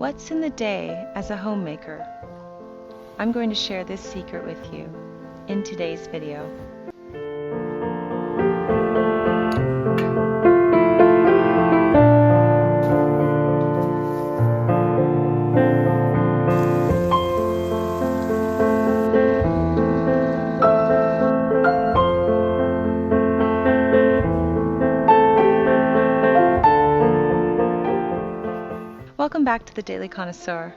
What's in the day as a homemaker? I'm going to share this secret with you in today's video. Welcome back to the Daily Connoisseur.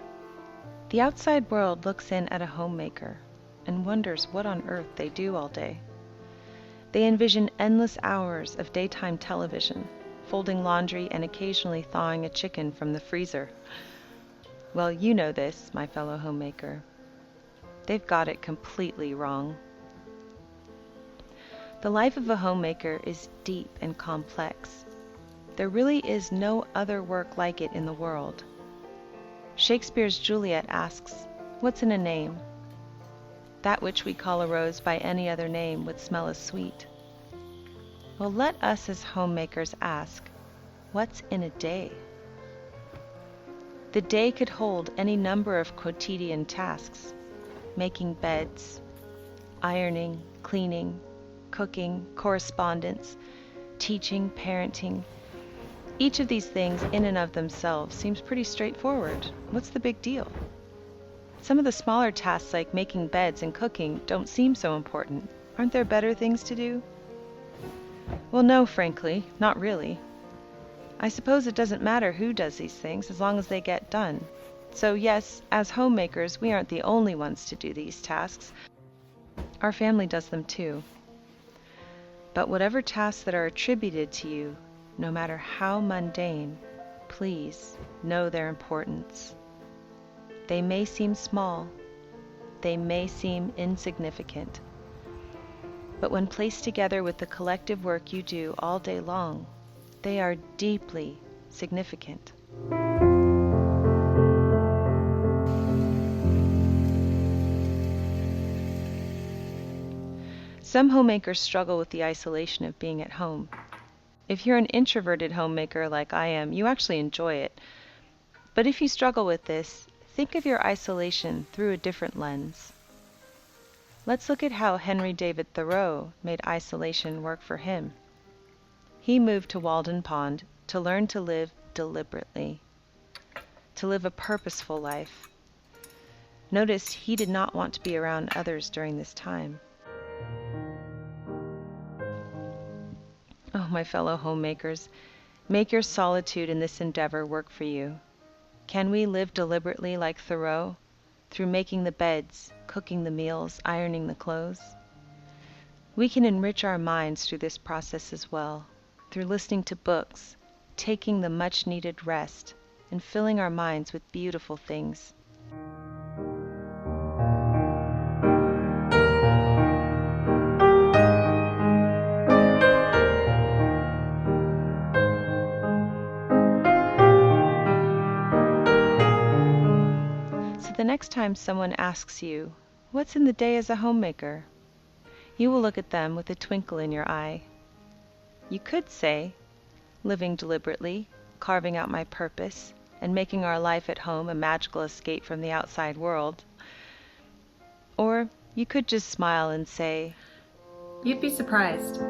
The outside world looks in at a homemaker and wonders what on earth they do all day. They envision endless hours of daytime television, folding laundry and occasionally thawing a chicken from the freezer. Well, you know this, my fellow homemaker. They've got it completely wrong. The life of a homemaker is deep and complex. There really is no other work like it in the world. Shakespeare's Juliet asks, "What's in a name?" That which we call a rose by any other name would smell as sweet. Well, let us as homemakers ask, what's in a day? The day could hold any number of quotidian tasks: making beds, ironing, cleaning, cooking, correspondence, teaching, parenting. Each of these things in and of themselves seems pretty straightforward. What's the big deal? Some of the smaller tasks like making beds and cooking don't seem so important. Aren't there better things to do? Well, no, frankly, not really. I suppose it doesn't matter who does these things as long as they get done. So yes, as homemakers, we aren't the only ones to do these tasks. Our family does them too. But whatever tasks that are attributed to you, no matter how mundane, please know their importance. They may seem small, they may seem insignificant, but when placed together with the collective work you do all day long, they are deeply significant. Some homemakers struggle with the isolation of being at home. If you're an introverted homemaker like I am, you actually enjoy it. But if you struggle with this, think of your isolation through a different lens. Let's look at how Henry David Thoreau made isolation work for him. He moved to Walden Pond to learn to live deliberately, to live a purposeful life. Notice he did not want to be around others during this time. Oh, my fellow homemakers, make your solitude in this endeavor work for you. Can we live deliberately like Thoreau, through making the beds, cooking the meals, ironing the clothes? We can enrich our minds through this process as well, through listening to books, taking the much-needed rest, and filling our minds with beautiful things. The next time someone asks you, "What's in the day as a homemaker?" you will look at them with a twinkle in your eye. You could say, "Living deliberately, carving out my purpose, and making our life at home a magical escape from the outside world." Or you could just smile and say, "You'd be surprised.